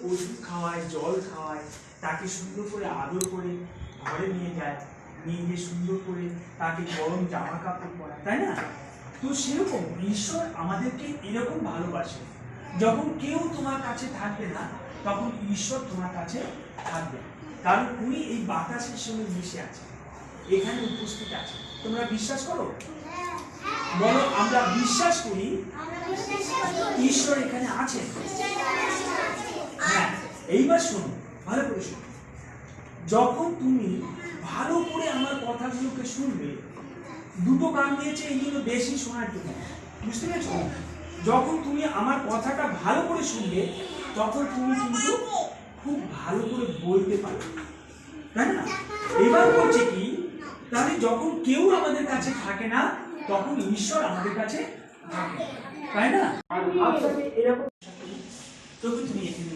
ওষুধ খাওয়ায়, জল খাওয়ায়, তাকে সুন্দর করে আদর করে ঘরে নিয়ে যায়, নিয়ে গিয়ে সুন্দর করে তাকে গরম জামা কাপড় পরায়, তাই না? তো সেরকম ঈশ্বর আমাদেরকে এরকম ভালোবাসে। যখন কেউ তোমার কাছে থাকবে না, তখন ঈশ্বর তোমার কাছে থাকবে, কারণ উনি এই বাতাসের সঙ্গে মিশে আছে, এখানে উপস্থিত আছে। তোমরা বিশ্বাস করো? বলো, আমরা বিশ্বাস করি ঈশ্বর এখানে আছেন। হ্যাঁ, এইবার শোনো, ভালো করে শোনো। যখন তুমি ভালো করে আমার কথাগুলোকে শুনবে, দুটো কান দিয়েছে এই জন্য বেশি শোনার জন্য, বুঝতে পেরেছো? যখন তুমি আমার কথাটা ভালো করে শুনবে, তখন তুমি কিন্তু খুব ভালো করে বলতে পারবে, তাই না? এবার বলছে কি, তাহলে যখন কেউ আমাদের কাছে থাকে না, তখন ঈশ্বর আমাদের কাছে থাকে, তাই না? আর আপনাকে এরকম তখন তুমি এখানে